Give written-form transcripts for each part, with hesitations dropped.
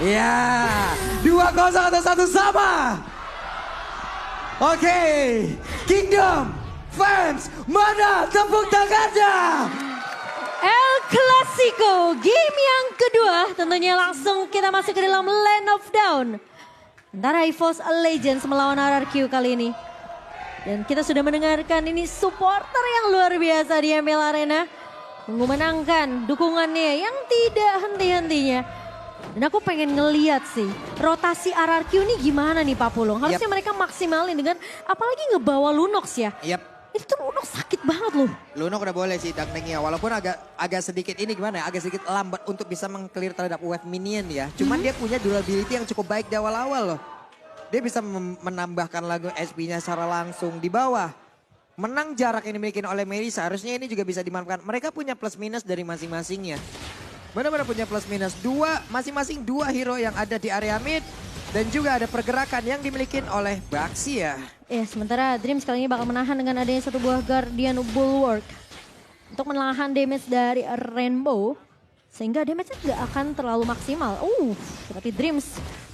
Ya, 2-0 atau 1 sama. Oke, Kingdom fans, mana tepuk tangannya? El Clasico, game yang kedua. Tentunya langsung kita masuk ke dalam Land of Down. Antara EVOS Legends melawan RRQ kali ini. Dan kita sudah mendengarkan ini supporter yang luar biasa di ML Arena. Mengumenangkan dukungannya yang tidak henti-hentinya. Dan aku pengen ngeliat sih rotasi RRQ ini gimana nih Pak Pulung. Harusnya mereka maksimalin dengan apalagi ngebawa Lunox ya. Itu Lunox sakit banget loh. Lunox udah boleh sih Dangdengnya, walaupun agak sedikit ini gimana ya, agak sedikit lambat untuk bisa meng-clear terhadap wave minion ya. Cuman dia punya durability yang cukup baik di awal-awal loh. Dia bisa menambahkan lagu SP-nya secara langsung di bawah. Menang jarak yang dimiliki oleh Mary, seharusnya ini juga bisa dimanfaatkan. Mereka punya plus minus dari masing-masingnya. Benar-benar punya plus minus. Masing-masing dua hero yang ada di area mid. Dan juga ada pergerakan yang dimiliki oleh Baxi ya. Sementara Dreams kali ini bakal menahan dengan adanya satu buah Guardian Bulwark. Untuk menahan damage dari Rainbow. Sehingga damage-nya tidak akan terlalu maksimal. Tapi Dreams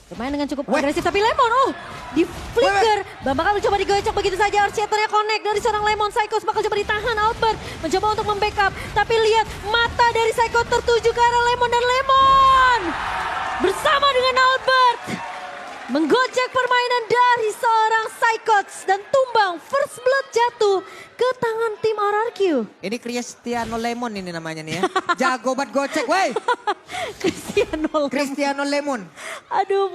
bermain dengan cukup agresif. Tapi Lemon, di flicker. Bakal mencoba digocok begitu saja. Archeternya connect dari seorang Lemon. Psycho bakal coba ditahan. Albert mencoba untuk membackup. Tapi lihat mata dari Psycho tertuju ke arah Lemon. Dan Lemon bersama dengan Albert menggocek permainan dari seorang Psychots. Dan tumbang first blood jatuh ke tangan tim RRQ. Ini Cristiano Lemon ini namanya nih ya. Jago banget gocek wey. Cristiano Lemon. Aduh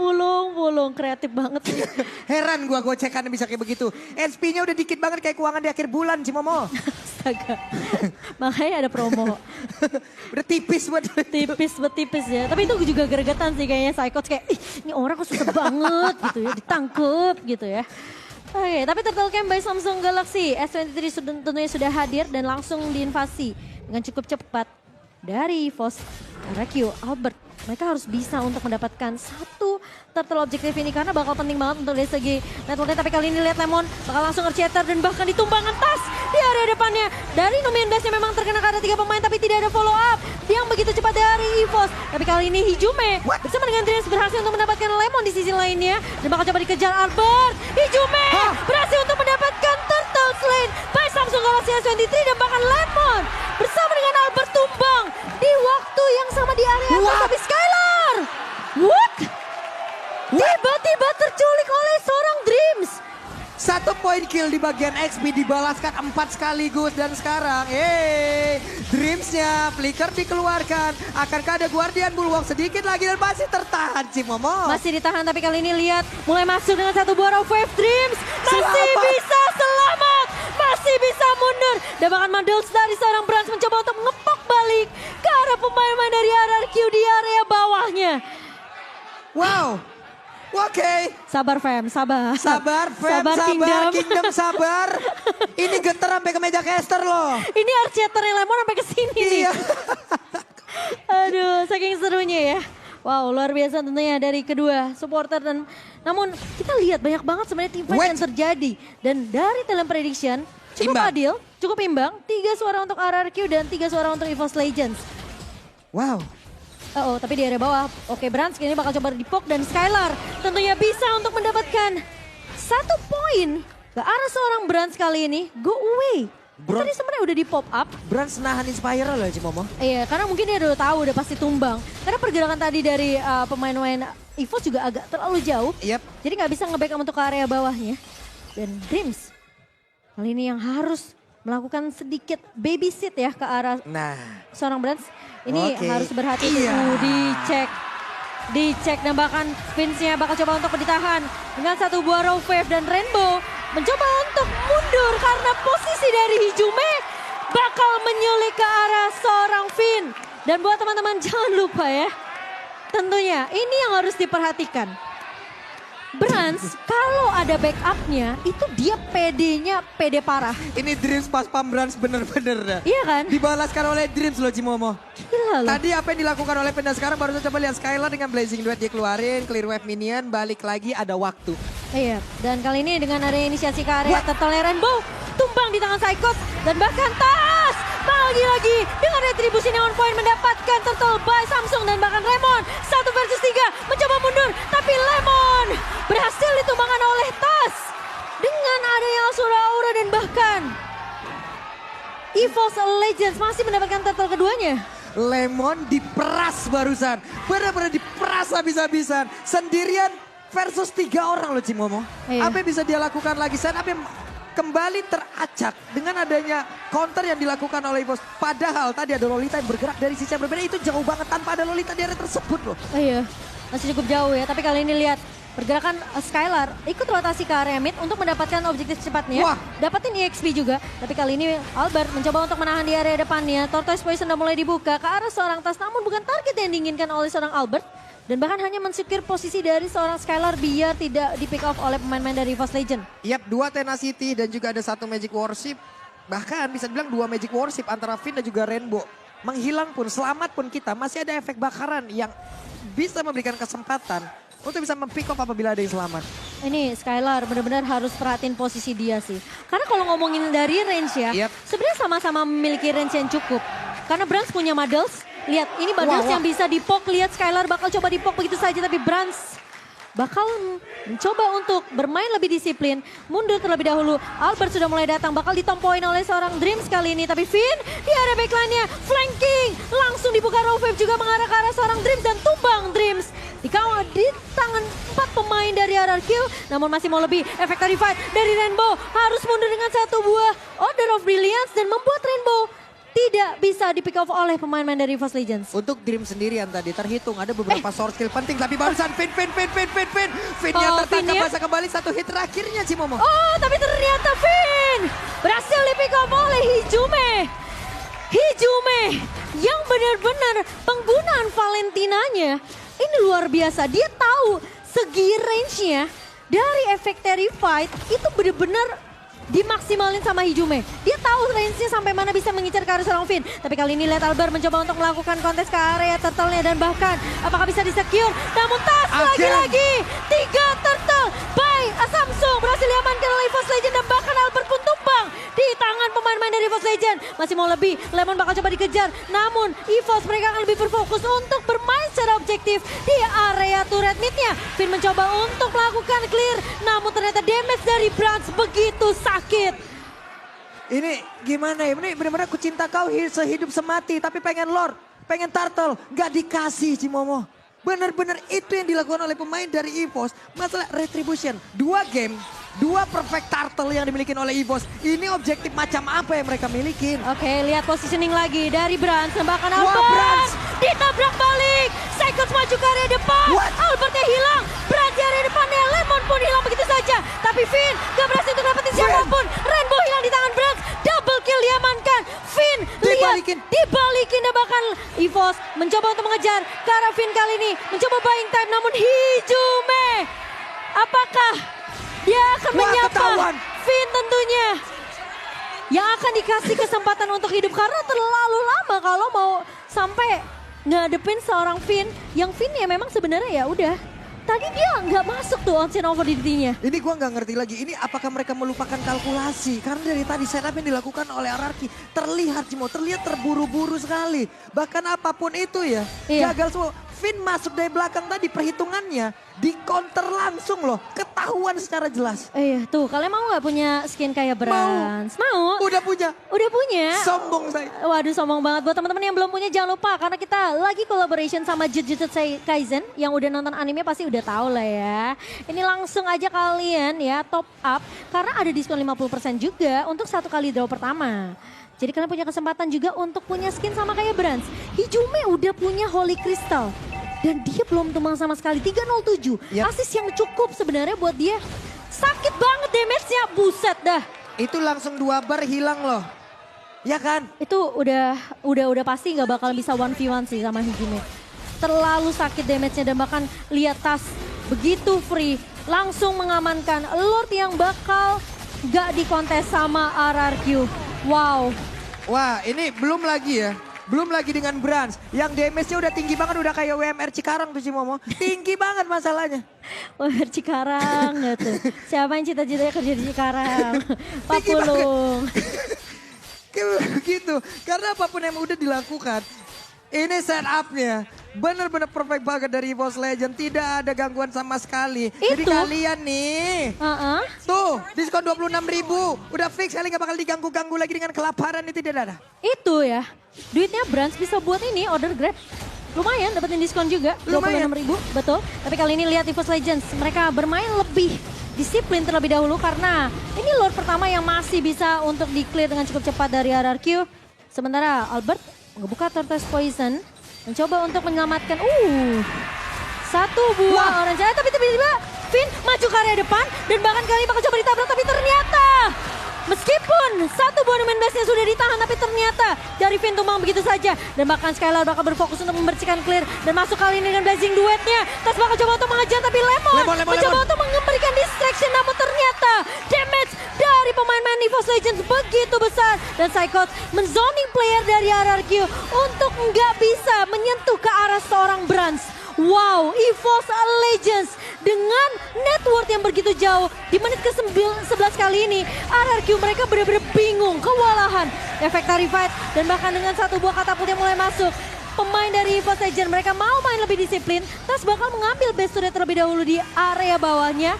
Pulung kreatif banget sih. Heran gua gocekan bisa kayak begitu. SP-nya udah dikit banget kayak keuangan di akhir bulan Cimomo. Astaga. Makanya ada promo. Udah tipis buat. Tipis ya. Tapi itu juga gregetan sih kayaknya Psychots kayak ini orang kok susah banget gitu ya. Ditangkep gitu ya. Oke, tapi Turtle Camp by Samsung Galaxy S23 tentunya sudah hadir dan langsung diinvasi dengan cukup cepat dari EVOS RRQ Albert. Mereka harus bisa untuk mendapatkan satu turtle objektif ini karena bakal penting banget untuk dari segi networknya. Tapi kali ini lihat Lemon bakal langsung Archeter dan bahkan ditumbangkan tas di area depannya. Dari Numian Blast-nya memang terkena karena 3 pemain tapi tidak ada follow up yang begitu cepat dari EVOS. Tapi kali ini Hijume bersama dengan Dreams berhasil untuk mendapatkan Lemon di sisi lainnya. Dan bakal coba dikejar Albert. Hijume berhasil untuk mendapatkan turtle slain by Samsung Galaxy S23 dan bahkan Lemon bersama dengan Albert tumbang di waktu yang sama di area atas. Tapi Skylar, tiba-tiba terculik oleh seorang Dreams. 1 poin kill di bagian XP dibalaskan 4 sekaligus dan sekarang Dreamsnya flicker dikeluarkan. Akankah ada Guardian Bulwark sedikit lagi dan masih tertahan Cimomo. Masih ditahan tapi kali ini lihat mulai masuk dengan satu buah Rock Wave. Dreams masih bisa selamat, masih bisa mundur. Dan bahkan Mandels dari seorang Brans mencoba untuk ngepok balik ke arah pemain-pemain dari RRQ di area bawahnya. Wow. Oke. Sabar fam, sabar. Sabar Kingdom sabar. Ini getar sampai ke meja caster loh. Ini Archeter Lemon sampai ke sini nih. Aduh, saking serunya ya. Wow, luar biasa tentunya dari kedua supporter dan namun kita lihat banyak banget sebenarnya team fight yang terjadi dan dari Talent Prediction cukup adil, cukup imbang. 3 suara untuk RRQ dan 3 suara untuk EVOS Legends. Wow. Tapi di area bawah. Oke, Brans ini bakal coba dipok dan Skylar tentunya bisa untuk mendapatkan 1 poin ke arah seorang Brans kali ini. Go away. Tadi sebenarnya udah di pop up. Brans nahan Inspiral loh Cimomo. Iya, karena mungkin dia udah tahu udah pasti tumbang. Karena pergerakan tadi dari pemain-pemain EVOS juga agak terlalu jauh. Jadi nggak bisa nge-backup untuk ke area bawahnya. Dan Dreams kali ini yang harus melakukan sedikit babysit ya ke arah seorang Brans. Ini harus berhati-hati. Dicek dan bahkan Vince-nya bakal coba untuk ditahan dengan 1 buah Raw Wave dan Rainbow mencoba untuk mundur karena posisi dari Hijume bakal menyulik ke arah seorang Vin. Dan buat teman-teman jangan lupa ya, tentunya ini yang harus diperhatikan. Brans kalau ada backupnya itu dia PD-nya PD parah. Ini Dreams pas pam Brans bener-bener dah. Iya kan? Dibalaskan oleh Dreams loh Cimomo. Gila loh. Tadi apa yang dilakukan oleh Penda sekarang baru saja coba lihat Skylar dengan Blazing Duet dia keluarin. Clear wave minion balik lagi ada waktu. Iya dan kali ini dengan ada inisiasi ke area Turtle Rainbow. Tumbang di tangan Psychots dan bahkan tas. Lagi-lagi dengan retribusi Neon Point mendapatkan Turtle by Samsung dan bahkan Remon. 1 versus 3 mencoba EVOS Legends masih mendapatkan turtle keduanya. Lemon diperas barusan. Benar-benar diperas habis-habisan. Sendirian versus 3 orang loh Cimomo. Iya. Apa yang bisa dia lakukan lagi? Setup yang kembali teracak dengan adanya counter yang dilakukan oleh EVOS. Padahal tadi ada Lolita yang bergerak dari sisi yang berbeda. Itu jauh banget tanpa ada Lolita di area tersebut loh. Oh iya, masih cukup jauh ya. Tapi kali ini lihat pergerakan Skylar ikut rotasi ke area mid untuk mendapatkan objektif cepatnya. Wah. Dapatin EXP juga. Tapi kali ini Albert mencoba untuk menahan di area depannya. Tortoise Poison sudah mulai dibuka ke arah seorang tas. Namun bukan target yang diinginkan oleh seorang Albert. Dan bahkan hanya mensecure posisi dari seorang Skylar biar tidak di pick off oleh pemain-pemain dari EVOS Legend. Yap, 2 Tenacity dan juga ada 1 Magic Worship. Bahkan bisa dibilang 2 Magic Worship antara Finn dan juga Rainbow. Menghilang pun, selamat pun kita masih ada efek bakaran yang bisa memberikan kesempatan untuk bisa mempick off apabila ada yang selamat. Ini Skylar benar-benar harus perhatiin posisi dia sih. Karena kalau ngomongin dari range ya, Yap. sebenarnya sama-sama memiliki range yang cukup. Karena Brans punya Muddles, lihat ini Muddles Wah. yang bisa dipok, lihat Skylar bakal coba dipok begitu saja. Tapi Brans bakal mencoba untuk bermain lebih disiplin, mundur terlebih dahulu. Albert sudah mulai datang, bakal ditompoin oleh seorang Dreams kali ini. Tapi Finn di area backline-nya, flanking, langsung dibuka raw wave juga mengarah ke arah seorang Dreams dan tumbang Dreams. Dikawal di tangan 4 pemain dari RRQ, namun masih mau lebih. Efek tadi fight dari Rainbow harus mundur dengan 1 buah Order of Brilliance dan membuat Rainbow tidak bisa di pick off oleh pemain-pemain dari EVOS Legends. Untuk Dream sendirian tadi terhitung ada beberapa source skill penting. Tapi barusan Finn yang Oh, Finn tertangkap ya? masa kembali 1 hit terakhirnya Cimomo. Oh, tapi ternyata Finn berhasil di pick off oleh Hijume. Hijume yang benar-benar penggunaan Valentinanya ini luar biasa. Dia tahu segi range-nya dari efek Terrified itu benar-benar dimaksimalin sama Hijume. Dia tahu range-nya sampai mana bisa mengincar ke arah seorang Finn. Tapi kali ini lihat Albert mencoba untuk melakukan kontes ke area turtle-nya dan bahkan apakah bisa di-secure. Namun tas lagi-lagi 3 turtle by Samsung berhasil diamankan oleh EVOS Legend dan bahkan Albert pun tumbang di tangan pemain-pemain dari EVOS Legend. Masih mau lebih, Lemon bakal coba dikejar. Namun EVOS mereka akan lebih berfokus untuk bermain secara objektif di area turret mid-nya. Finn mencoba untuk melakukan clear, namun ternyata damage dari Brans begitu sakit. Ini gimana ya? Ini benar-benar aku cinta kau sehidup semati. Tapi pengen Lord, pengen Turtle. Gak dikasih Cimomo. Benar-benar itu yang dilakukan oleh pemain dari EVOS. Masalah Retribution. 2 game, 2 perfect Turtle yang dimiliki oleh EVOS. Ini objektif macam apa yang mereka miliki? Oke, lihat positioning lagi dari Brans. Bahkan Wah, Albert Brans. ditabrak balik. Cycles maju ke area depan. What? Albertnya hilang. Brans di area depannya. Lemon pun hilang begitu saja. Tapi Finn gak berhasil untuk dapetin siapapun. Rainbow hilang di tangan Brans. Double kill diamankan. Finn Dibalikin. lihat dibalikin dan bahkan EVOS mencoba untuk mengejar ke arah Finn kali ini. Mencoba buying time namun Hijume. Apakah dia akan Wah, menyapa ketahuan. Finn tentunya? Yang akan dikasih kesempatan untuk hidup karena terlalu lama kalau mau sampai ngadepin seorang Finn yang Finn ya memang sebenarnya ya udah tadi dia nggak masuk tuh onsen over DD-nya. Ini gua nggak ngerti lagi. Ini apakah mereka melupakan kalkulasi? Karena dari tadi setup yang dilakukan oleh RRQ terlihat Cimo, terlihat terburu-buru sekali. Bahkan apapun itu ya, Iya. gagal semua. Finn masuk dari belakang tadi perhitungannya di counter langsung loh, ketahuan secara jelas. Iya tuh kalian mau nggak punya skin kayak Brans? Mau? Udah punya. Udah punya? Sombong saya. Waduh sombong banget. Buat teman-teman yang belum punya jangan lupa karena kita lagi collaboration sama Jujutsu Kaisen. Yang udah nonton anime pasti udah tahu lah ya. Ini langsung aja kalian ya top up karena ada diskon 50% juga untuk 1 kali draw pertama. Jadi kalian punya kesempatan juga untuk punya skin sama kayak Brans. Hijume udah punya Holy Crystal. Dan dia belum tumbang sama sekali. 307. Yap. Asis yang cukup sebenarnya buat dia. Sakit banget damage-nya. Buset dah. Itu langsung 2 bar hilang loh. Ya kan? Itu udah pasti nggak bakal bisa 1v1 sih sama Hijume. Terlalu sakit damage-nya dan bahkan lihat tas begitu free. Langsung mengamankan Lord yang bakal nggak dikontes sama RRQ. Wow. Wah ini belum lagi ya. Belum lagi dengan Brans yang damage-nya udah tinggi banget, udah kayak WMR Cikarang tuh Cimomo. Tinggi banget masalahnya. WMR Cikarang nggak tuh. Siapa yang cita-citanya kerja di Cikarang? Pak Tinggi banget. Pulung. Kayak begitu. Karena apapun yang udah dilakukan, ini set up-nya Bener-bener perfect banget dari EVOS Legend. Tidak ada gangguan sama sekali. Jadi Itu. kalian nih. Heeh. Tuh, diskon 26.000. Udah fix kali gak bakal diganggu-ganggu lagi dengan kelaparan itu tidak ada. Itu ya. Duitnya Brands bisa buat ini order Grab. Lumayan dapetin diskon juga. Lumayan. 26.000, betul. Tapi kali ini lihat EVOS Legends. Mereka bermain lebih disiplin terlebih dahulu karena ini Lord pertama yang masih bisa untuk di-clear dengan cukup cepat dari RRQ. Sementara Albert ngebuka Tortoise Poison. Mencoba untuk menyelamatkan. Satu buah orange. Tapi tiba-tiba Finn maju ke area depan. Dan bahkan kali ini bakal coba ditabrak. Tapi ternyata meskipun satu buah main blast-nya sudah ditahan, tapi ternyata dari Finn tumbang begitu saja. Dan bahkan Skylar bakal berfokus untuk membersihkan clear. Dan masuk kali ini dengan blazing duetnya. Tas bakal coba untuk mengejar, tapi Lemon mencoba untuk memberikan distraction. Namun ternyata damage dari pemain-pemain EVOS Legends begitu besar. Dan Psychot menzoning player dari RRQ untuk nggak bisa menyentuh ke arah seorang Brands. Wow, EVOS Legends dengan net worth yang begitu jauh di menit ke-11 kali ini RRQ mereka benar-benar bingung, kewalahan, efek Fight dan bahkan dengan satu buah katapult yang mulai masuk. Pemain dari EVOS Legends mereka mau main lebih disiplin, Tas bakal mengambil base turret terlebih dahulu di area bawahnya.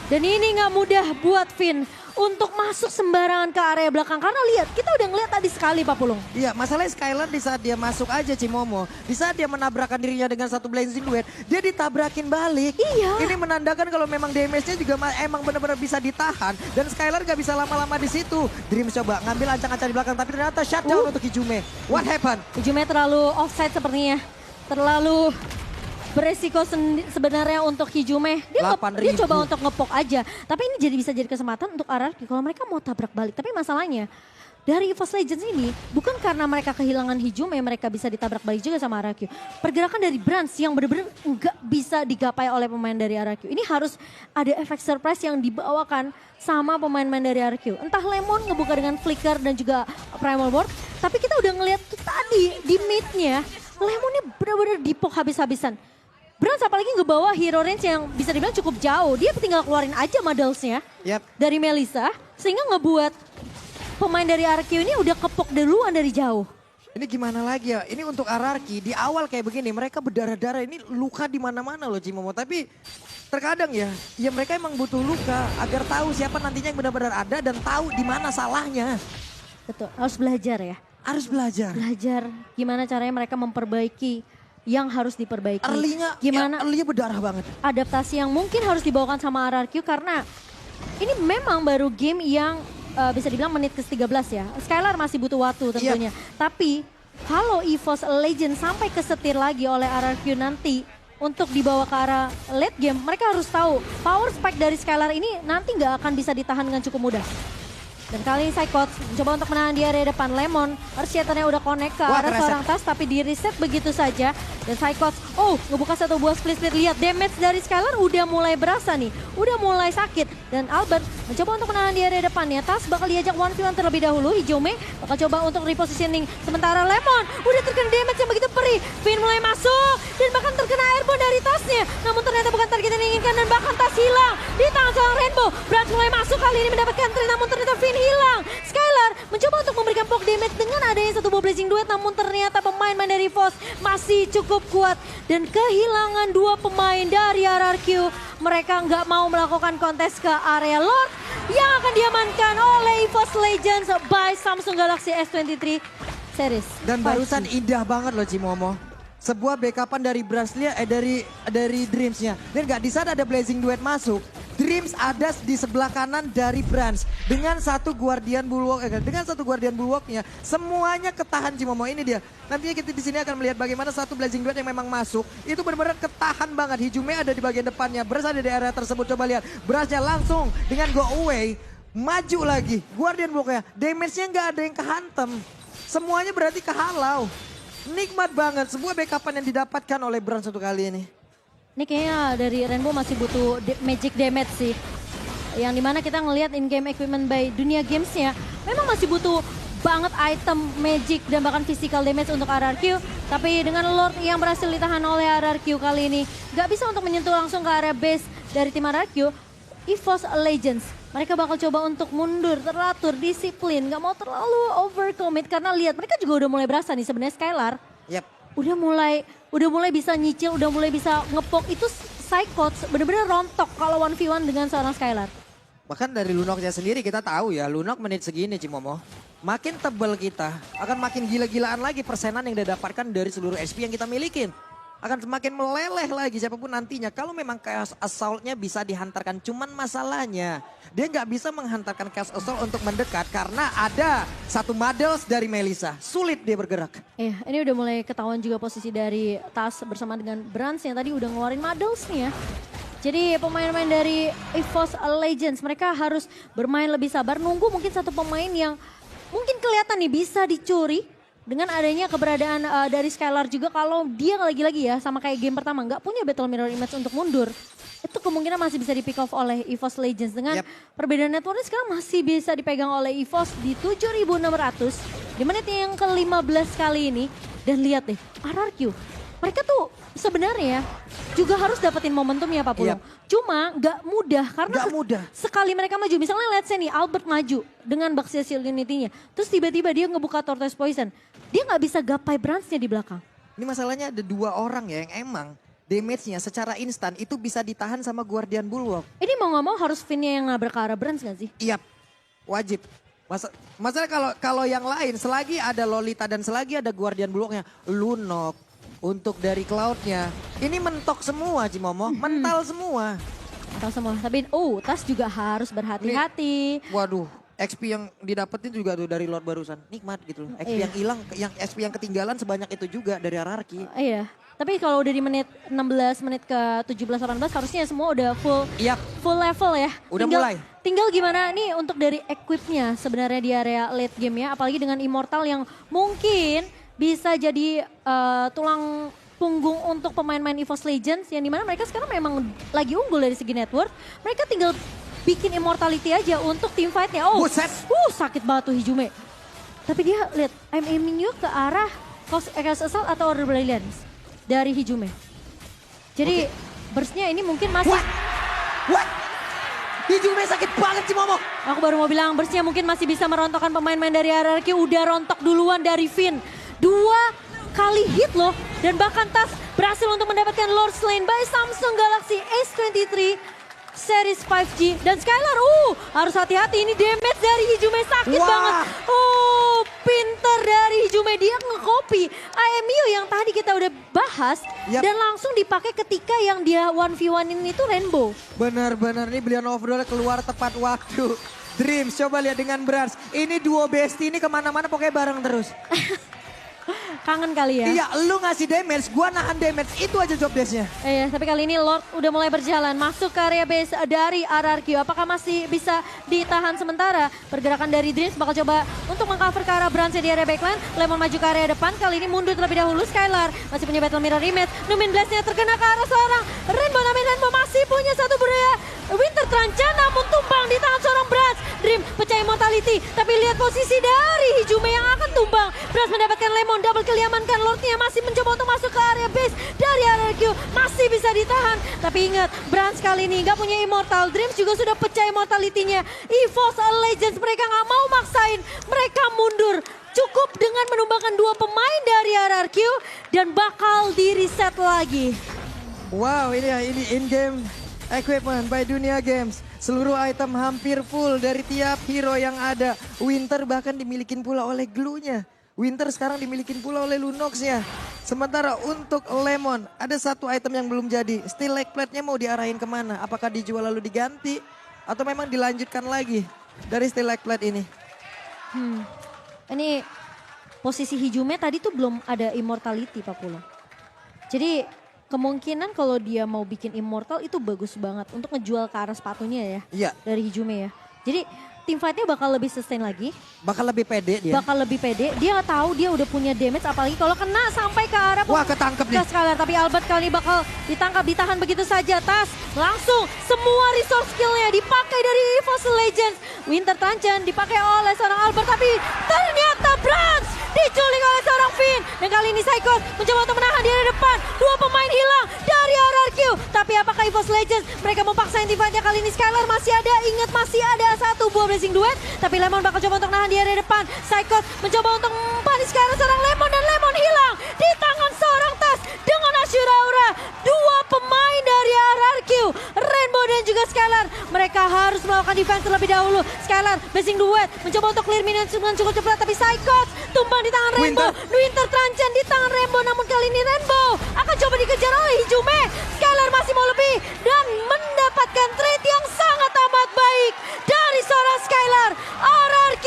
Dan ini nggak mudah buat Finn untuk masuk sembarangan ke area belakang. Karena lihat, kita udah ngeliat tadi sekali Pak Pulung. Iya, masalahnya Skylar di saat dia masuk aja Cimomo, di saat dia menabrakkan dirinya dengan satu blazing duet, dia ditabrakin balik. Iya. Ini menandakan kalau memang damage-nya juga emang benar-benar bisa ditahan. Dan Skylar gak bisa lama-lama di situ. Dreams coba ngambil ancang-ancang di belakang, tapi ternyata shutdown untuk Hijume. What happened? Hijume terlalu offside sepertinya. Terlalu beresiko sebenarnya untuk Hijume. Dia 8.000. coba untuk ngepok aja. Tapi ini bisa jadi kesempatan untuk RRQ kalau mereka mau tabrak balik. Tapi masalahnya dari EVOS Legends ini bukan karena mereka kehilangan Hijume mereka bisa ditabrak balik juga sama RRQ. Pergerakan dari Brands yang benar-benar nggak bisa digapai oleh pemain dari RRQ. Ini harus ada efek surprise yang dibawakan sama pemain-pemain dari RRQ. Entah Lemon ngebuka dengan flicker dan juga primal board. Tapi kita udah ngeliat tadi di mid-nya Lemonnya benar-benar dipok habis-habisan. Brands apalagi ngebawa hero range yang bisa dibilang cukup jauh. Dia tinggal keluarin aja modelsnya dari Melissa. Sehingga ngebuat pemain dari RRQ ini udah kepok duluan dari jauh. Ini gimana lagi ya? Ini untuk RRQ di awal kayak begini. Mereka berdarah-darah ini luka di mana-mana loh Cimomo. Tapi terkadang ya mereka emang butuh luka agar tahu siapa nantinya yang benar-benar ada dan tahu di mana salahnya. Betul, harus belajar ya. Harus belajar. Belajar gimana caranya mereka memperbaiki yang harus diperbaiki. Gimana? Early-nya berdarah banget. Adaptasi yang mungkin harus dibawakan sama RRQ karena ini memang baru game yang bisa dibilang menit ke-13 ya. Skylar masih butuh waktu tentunya. Tapi kalau EVOS Legends sampai kesetir lagi oleh RRQ nanti untuk dibawa ke arah late game, mereka harus tahu power spike dari Skylar ini nanti nggak akan bisa ditahan dengan cukup mudah. Dan kali ini Psychot mencoba untuk menahan di area depan. Lemon, Earthshatternya udah connect ke arah seorang Tas tapi di reset begitu saja. Dan Psychot, ngebuka satu buah split-split. Lihat damage dari Skylar udah mulai berasa nih. Udah mulai sakit. Dan Albert mencoba untuk menahan di area depannya. Tas bakal diajak 1v1 terlebih dahulu. Hijume bakal coba untuk repositioning. Sementara Lemon udah terkena damage yang begitu perih. Finn mulai masuk dan bahkan terkena airborne dari Tasnya. Namun ternyata bukan target yang diinginkan dan bahkan Tas hilang di tangan seorang Rainbow. Brands mulai masuk kali ini mendapatkan trade namun ternyata Finn hilang. Skylar mencoba untuk memberikan poke damage dengan adanya satu buah blazing duet. Namun ternyata pemain dari EVOS masih cukup kuat. Dan kehilangan dua pemain dari RRQ. Mereka nggak mau melakukan kontes ke area Lord. Yang akan diamankan oleh EVOS Legends by Samsung Galaxy S23 series. Dan barusan indah banget loh Cimomo. Sebuah backupan dari Braslia, dari Dreams-nya. Dan gak di saat ada blazing duet masuk. Dreams ada di sebelah kanan dari Brands dengan satu Guardian Bulwark-nya semuanya ketahan Cimomo. Ini dia. Nantinya kita di sini akan melihat bagaimana satu blazing duet yang memang masuk itu benar-benar ketahan banget. Hijume ada di bagian depannya, Brands ada di area tersebut. Coba lihat, Brands-nya langsung dengan go away maju lagi. Guardian Bulwark-nya damage-nya nggak ada yang kehantem. Semuanya berarti kehalau. Nikmat banget sebuah backupan yang didapatkan oleh Brands untuk kali ini. Ini kayaknya dari Rainbow masih butuh magic damage sih. Yang dimana kita ngelihat in-game equipment by Dunia Games-nya memang masih butuh banget item magic dan bahkan physical damage untuk RRQ. Tapi dengan Lord yang berhasil ditahan oleh RRQ kali ini gak bisa untuk menyentuh langsung ke area base dari tim RRQ. EVOS Legends, mereka bakal coba untuk mundur, teratur, disiplin, gak mau terlalu overcommit karena lihat mereka juga udah mulai berasa nih sebenarnya Skylar. udah mulai bisa nyicil, udah mulai bisa ngepok. Itu Psychots bener-bener rontok kalau 1v1 dengan seorang Skylar. Bahkan dari Lunoknya sendiri kita tahu ya, Lunok menit segini Cimomo. Makin tebal kita, akan makin gila-gilaan lagi persenan yang didapatkan dari seluruh SP yang kita milikin. Akan semakin meleleh lagi siapapun nantinya. Kalau memang Chaos Assault-nya bisa dihantarkan, cuman masalahnya dia nggak bisa menghantarkan Chaos Assault untuk mendekat karena ada satu Muddles dari Melissa. Sulit dia bergerak. Iya, ini udah mulai ketahuan juga posisi dari Tas bersama dengan Brans yang tadi udah ngeluarin Muddles nih ya. Jadi pemain-pemain dari EVOS Legends mereka harus bermain lebih sabar, nunggu mungkin satu pemain yang mungkin kelihatan nih bisa dicuri. Dengan adanya keberadaan dari Skylar juga, kalau dia lagi-lagi ya sama kayak game pertama nggak punya Battle Mirror Image untuk mundur. Itu kemungkinan masih bisa di pick off oleh EVOS Legends. Dengan perbedaan networknya sekarang masih bisa dipegang oleh EVOS di 7.600. Di menit yang ke-15 kali ini. Dan lihat deh, RRQ. Mereka tuh sebenarnya juga harus dapetin momentum ya Pak Pulung. Cuma nggak mudah karena sekali mereka maju. Misalnya let's say nih Albert maju dengan Baxia Shield Unity-nya. Terus tiba-tiba dia ngebuka Tortoise Poison. Dia nggak bisa gapai Brans-nya di belakang. Ini masalahnya ada dua orang ya yang emang damage-nya secara instan itu bisa ditahan sama Guardian Bulwark. Ini mau nggak mau harus Finn-nya yang nabrak ke arah Brans nggak sih? Iya, wajib. Masalah kalau yang lain selagi ada Lolita dan selagi ada Guardian Bulwark-nya, Lunok. Untuk dari Cloud-nya, ini mentok semua Cimomo, mental semua. Mental semua, tapi Tas juga harus berhati-hati. Waduh, XP yang didapetin juga tuh dari Lord barusan, nikmat gitu loh. XP yang hilang, yang XP yang ketinggalan sebanyak itu juga dari RRQ. Iya, tapi kalau udah di menit 16, menit ke 17-18 harusnya semua udah full level ya. Udah mulai. Tinggal gimana nih untuk dari equipnya sebenarnya di area late game ya, apalagi dengan Immortal yang mungkin bisa jadi tulang punggung untuk pemain-pemain EVOS Legends yang dimana mereka sekarang memang lagi unggul dari segi network. Mereka tinggal bikin immortality aja untuk team fight-nya. Oh, sakit banget tuh Hijume. Tapi dia lihat aiming ke arah Chaos Assault atau Order Brilliance dari Hijume. Jadi burst-nya ini mungkin masih... What? Hijume sakit banget sih Momo. Aku baru mau bilang burst-nya mungkin masih bisa merontokkan pemain-pemain dari RRQ. Udah rontok duluan dari Finn. 2 kali hit loh. Dan bahkan Tas berhasil untuk mendapatkan Lord Slain by Samsung Galaxy S23 Series 5G. Dan Skylar, harus hati-hati ini damage dari Hijume sakit banget. Pinter dari Hijume, dia nge-copy IMU yang tadi kita udah bahas. Dan langsung dipakai ketika yang dia 1v1 itu Rainbow. Benar-benar nih beliau overall keluar tepat waktu. Dreams, coba lihat dengan Brans. Ini duo bestie ini kemana-mana pokoknya bareng terus. Kangen kali ya. Iya, lu ngasih damage, gua nahan damage. Itu aja job desk-nya. Iya, tapi kali ini Lord udah mulai berjalan. Masuk ke area base dari RRQ. Apakah masih bisa ditahan sementara? Pergerakan dari Dreams bakal coba untuk mengcover ke arah Brans di area backline. Lemon maju ke area depan. Kali ini mundur terlebih dahulu. Skylar masih punya Battle Mirror Image. Numin Blast-nya terkena ke arah seorang Rainbow. Namun Rainbow masih punya satu budaya Winter Trancha, namun tumbang di tangan seorang Brans. Dream pecah immortality. Tapi lihat posisi dari Hijume yang akan tumbang. Brans mendapatkan Lemon. Double kill diamankan. Lordnya masih mencoba untuk masuk ke area base dari RRQ. Masih bisa ditahan. Tapi ingat, Brans kali ini nggak punya immortal. Dreams juga sudah pecah immortality-nya. EVOS Legends mereka nggak mau maksain. Mereka mundur. Cukup dengan menumbangkan 2 pemain dari RRQ. Dan bakal di reset lagi. Wow, ini in-game equipment by Dunia Games. Seluruh item hampir full dari tiap hero yang ada. Winter bahkan dimilikin pula oleh Glue-nya. Winter sekarang dimilikin pula oleh Lunox-nya. Sementara untuk Lemon ada satu item yang belum jadi. Steel Leg Plate-nya mau diarahin kemana? Apakah dijual lalu diganti? Atau memang dilanjutkan lagi dari Steel Leg Plate ini? Ini posisi Hijume tadi tuh belum ada immortality Pak Pulo. Jadi kemungkinan kalau dia mau bikin immortal itu bagus banget untuk ngejual ke arah sepatunya ya. Iya. Dari Hijume ya. Jadi tim fightnya bakal lebih sustain lagi. Bakal lebih pede dia. Bakal lebih pede. Dia tahu dia udah punya damage apalagi kalau kena sampai ke arah. Wah, ketangkep nih. Skylar, tapi Albert kali ini bakal ditangkap, ditahan begitu saja. Tas langsung semua resource skillnya dipakai dari EVOS Legends. Winter Tranchen dipakai oleh seorang Albert tapi ternyata Brans diculik oleh seorang Finn. Dan kali ini Psychos mencoba untuk menahan di area depan. 2 pemain hilang dari RRQ. Tapi apakah EVOS Legends mereka mau paksain tim fightnya kali ini? Skylar masih ada, ingat masih ada satu buah blessing duet. Tapi Lemon bakal coba untuk nahan di area depan. Psychos mencoba untuk panis ke arah seorang Lemon dan Lemon hilang di tangan Shuraura. Dua pemain dari RRQ, Rainbow dan juga Skylar. Mereka harus melakukan defense terlebih dahulu. Skylar blessing duet, mencoba untuk clear minion dengan cukup cepat. Tapi Psychots tumbang di tangan Rainbow. Winter Transcend di tangan Rainbow, namun kali ini Rainbow akan coba dikejar oleh Hijume. Skylar masih mau lebih dan mendapatkan trade yang sangat amat baik dari seorang Skylar. RRQ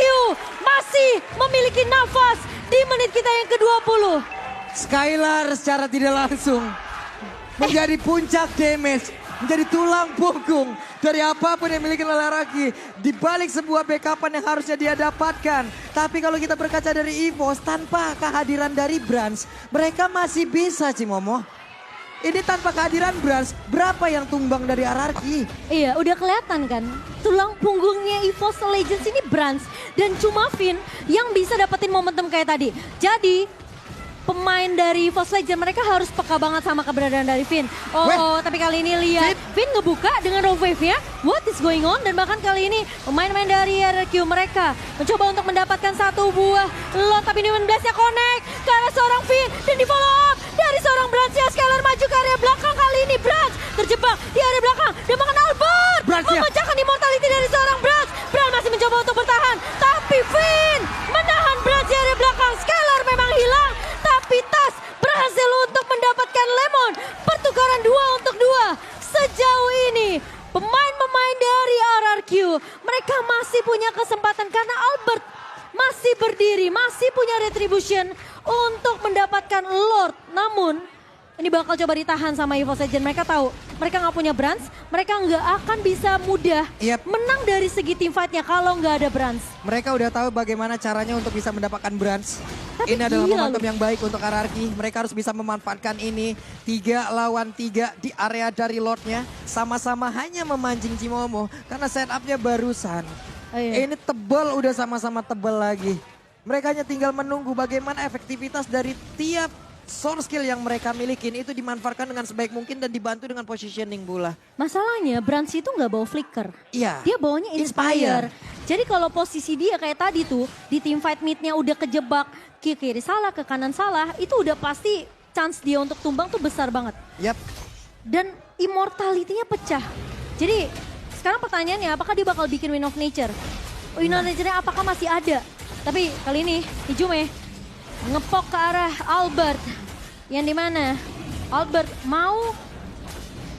masih memiliki nafas di menit kita yang ke-20. Skylar secara tidak langsung menjadi puncak damage, menjadi tulang punggung dari apapun yang dimiliki oleh Raki. Di balik sebuah backupan yang harusnya dia dapatkan. Tapi kalau kita berkaca dari EVOS, tanpa kehadiran dari Brands, mereka masih bisa Cimomo. Ini tanpa kehadiran Brands, berapa yang tumbang dari RRQ? Iya, udah kelihatan kan. Tulang punggungnya EVOS Legends ini Brands. Dan cuma Finn yang bisa dapetin momentum kayak tadi. Jadi, pemain dari EVOS Legends mereka harus peka banget sama keberadaan dari Finn. Tapi kali ini lihat Finn ngebuka dengan Rogue Wave-nya. What is going on? Dan bahkan kali ini pemain-pemain dari RRQ mereka mencoba untuk mendapatkan satu buah lot. Tapi Newman Blast-nya connect ke arah seorang Finn. Dan di follow up dari seorang Brands-nya. Skylar maju ke area belakang. Kali ini Brands terjebak di area belakang. Dan bahkan Albert memecahkan immortality dari seorang Brands. Brands masih mencoba untuk bertahan. Tapi Finn menahan Brands di area belakang. Skylar memang hilang. Tapi Tas berhasil untuk mendapatkan Lemon. Pertukaran 2 untuk 2. Sejauh ini pemain-pemain dari RRQ mereka masih punya kesempatan karena Albert masih berdiri, masih punya retribution untuk mendapatkan Lord. Namun ini bakal coba ditahan sama EVOS Legends. Mereka tahu mereka nggak punya Brands, mereka nggak akan bisa mudah menang dari segi team fightnya kalau nggak ada Brands. Mereka udah tahu bagaimana caranya untuk bisa mendapatkan Brands. Tapi ini adalah gila momentum yang baik untuk RRQ. Mereka harus bisa memanfaatkan ini. 3 lawan 3 di area dari Lordnya. Sama-sama hanya memancing Cimomo. Karena setupnya barusan. Ini tebal, udah sama-sama tebal lagi. Mereka hanya tinggal menunggu bagaimana efektivitas dari tiap source skill yang mereka miliki itu dimanfaatkan dengan sebaik mungkin dan dibantu dengan positioning pula. Masalahnya Brands itu nggak bawa flicker. Iya. Dia bawanya Inspire. Jadi kalau posisi dia kayak tadi tuh di team fight midnya udah kejebak ke kiri salah, ke kanan salah, itu udah pasti chance dia untuk tumbang tuh besar banget. Yap. Dan immortality-nya pecah. Jadi sekarang pertanyaannya apakah dia bakal bikin Win of Nature? Win of Nature-nya apakah masih ada? Tapi kali ini Hijume ngepok ke arah Albert. Yang dimana Albert mau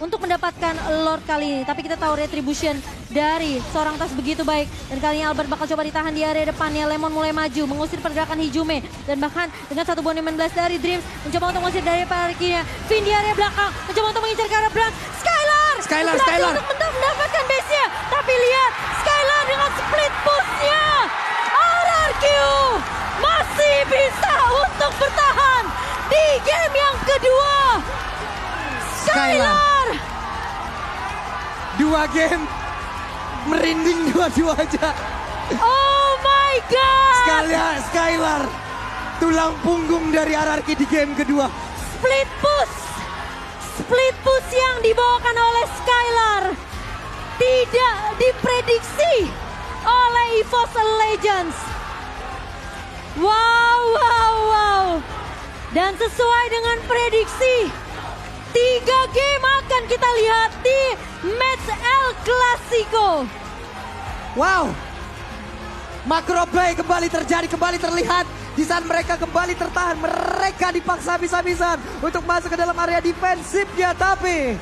untuk mendapatkan Lord kali ini. Tapi kita tahu retribution dari seorang Tas begitu baik. Dan kali ini Albert bakal coba ditahan di area depannya. Lemon mulai maju, mengusir pergerakan Hijume. Dan bahkan dengan satu bonus 19 dari Dreams. Mencoba untuk mengusir dari parkinya. Finn di area belakang. Mencoba untuk mengincar ke arah Brands. Skylar untuk mendapatkan base-nya. Tapi lihat Skylar dengan split push-nya. RRQ masih bisa untuk bertahan di game yang kedua. Skylar. 2 game merinding dua-duanya. Oh my god. Skylar tulang punggung dari RRQ di game kedua. Split push yang dibawakan oleh Skylar tidak diprediksi oleh EVOS Legends. Wow. Dan sesuai dengan prediksi, 3 game akan kita lihat di match El Clasico. Wow. Macro play kembali terjadi, kembali terlihat. Di saat mereka kembali tertahan, mereka dipaksa habis-habisan untuk masuk ke dalam area defensifnya. Tapi